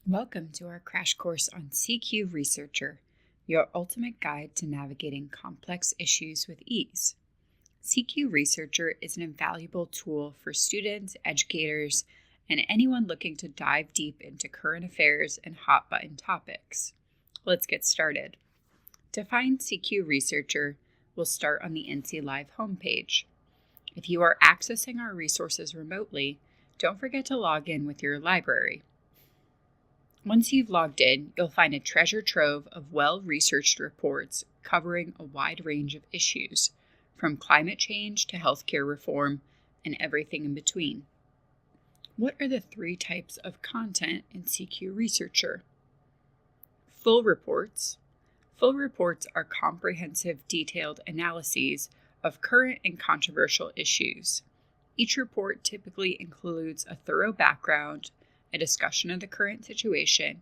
Welcome to our crash course on CQ Researcher, your ultimate guide to navigating complex issues with ease. CQ Researcher is an invaluable tool for students, educators, and anyone looking to dive deep into current affairs and hot-button topics. Let's get started. To find CQ Researcher, we'll start on the NC Live homepage. If you are accessing our resources remotely, don't forget to log in with your library. Once you've logged in, you'll find a treasure trove of well-researched reports covering a wide range of issues, from climate change to healthcare reform and everything in between. What are the three types of content in CQ Researcher? Full reports. Full reports are comprehensive, detailed analyses of current and controversial issues. Each report typically includes a thorough background, a discussion of the current situation,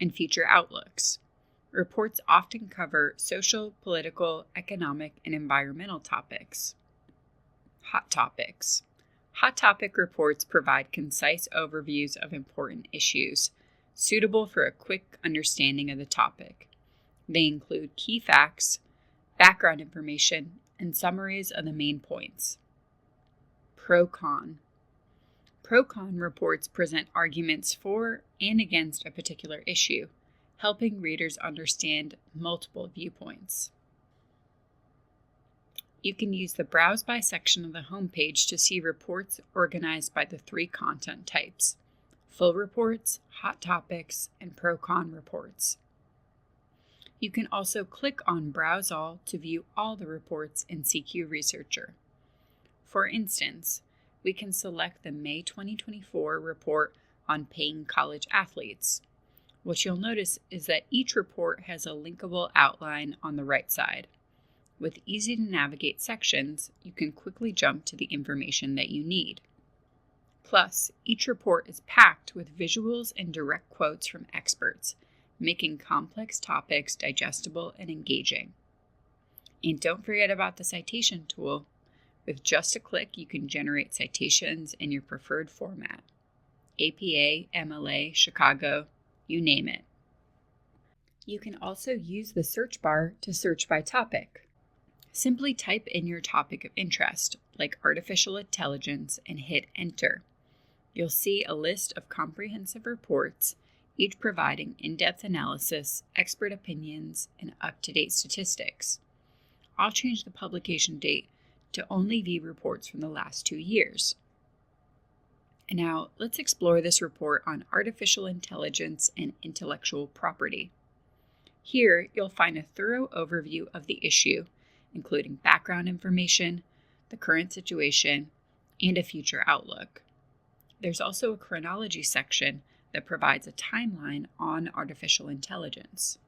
and future outlooks. Reports often cover social, political, economic, and environmental topics. Hot topics. Hot topic reports provide concise overviews of important issues, suitable for a quick understanding of the topic. They include key facts, background information, and summaries of the main points. Pro-con. Pro-con reports present arguments for and against a particular issue, helping readers understand multiple viewpoints. You can use the Browse By section of the homepage to see reports organized by the three content types: full reports, hot topics, and pro-con reports. You can also click on Browse All to view all the reports in CQ Researcher. For instance, we can select the May 2024 report on paying college athletes. What you'll notice is that each report has a linkable outline on the right side. With easy-to-navigate sections, you can quickly jump to the information that you need. Plus, each report is packed with visuals and direct quotes from experts, making complex topics digestible and engaging. And don't forget about the citation tool. With just a click, you can generate citations in your preferred format: APA, MLA, Chicago, you name it. You can also use the search bar to search by topic. Simply type in your topic of interest, like artificial intelligence, and hit enter. You'll see a list of comprehensive reports, each providing in-depth analysis, expert opinions, and up-to-date statistics. I'll change the publication date to only view reports from the last 2 years. And now, let's explore this report on artificial intelligence and intellectual property. Here, you'll find a thorough overview of the issue, including background information, the current situation, and a future outlook. There's also a chronology section that provides a timeline on artificial intelligence.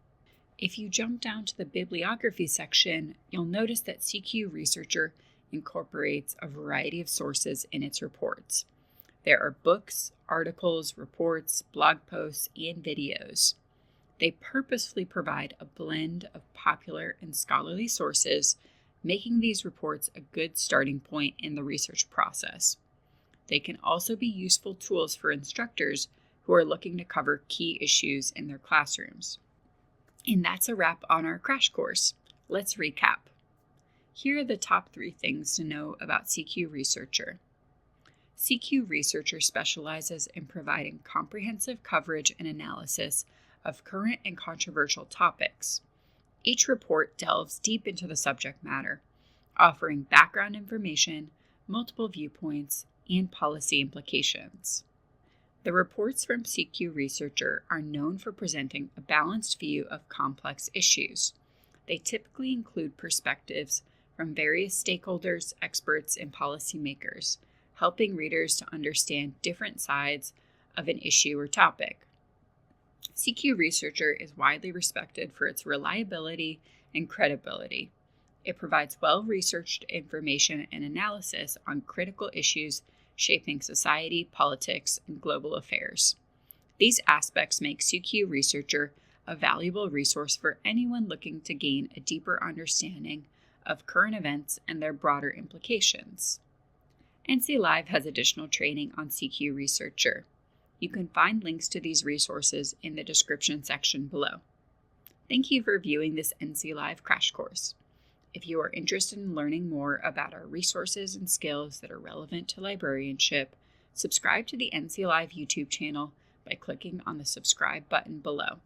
If you jump down to the bibliography section, you'll notice that CQ Researcher incorporates a variety of sources in its reports. There are books, articles, reports, blog posts, and videos. They purposefully provide a blend of popular and scholarly sources, making these reports a good starting point in the research process. They can also be useful tools for instructors who are looking to cover key issues in their classrooms. And that's a wrap on our crash course. Let's recap. Here are the top 3 things to know about CQ Researcher. CQ Researcher specializes in providing comprehensive coverage and analysis of current and controversial topics. Each report delves deep into the subject matter, offering background information, multiple viewpoints, and policy implications. The reports from CQ Researcher are known for presenting a balanced view of complex issues. They typically include perspectives from various stakeholders, experts, and policymakers, helping readers to understand different sides of an issue or topic. CQ Researcher is widely respected for its reliability and credibility. It provides well-researched information and analysis on critical issues shaping society, politics, and global affairs. These aspects make CQ Researcher a valuable resource for anyone looking to gain a deeper understanding of current events and their broader implications. NC Live has additional training on CQ Researcher. You can find links to these resources in the description section below. Thank you for viewing this NC Live crash course. If you are interested in learning more about our resources and skills that are relevant to librarianship, subscribe to the NC Live YouTube channel by clicking on the subscribe button below.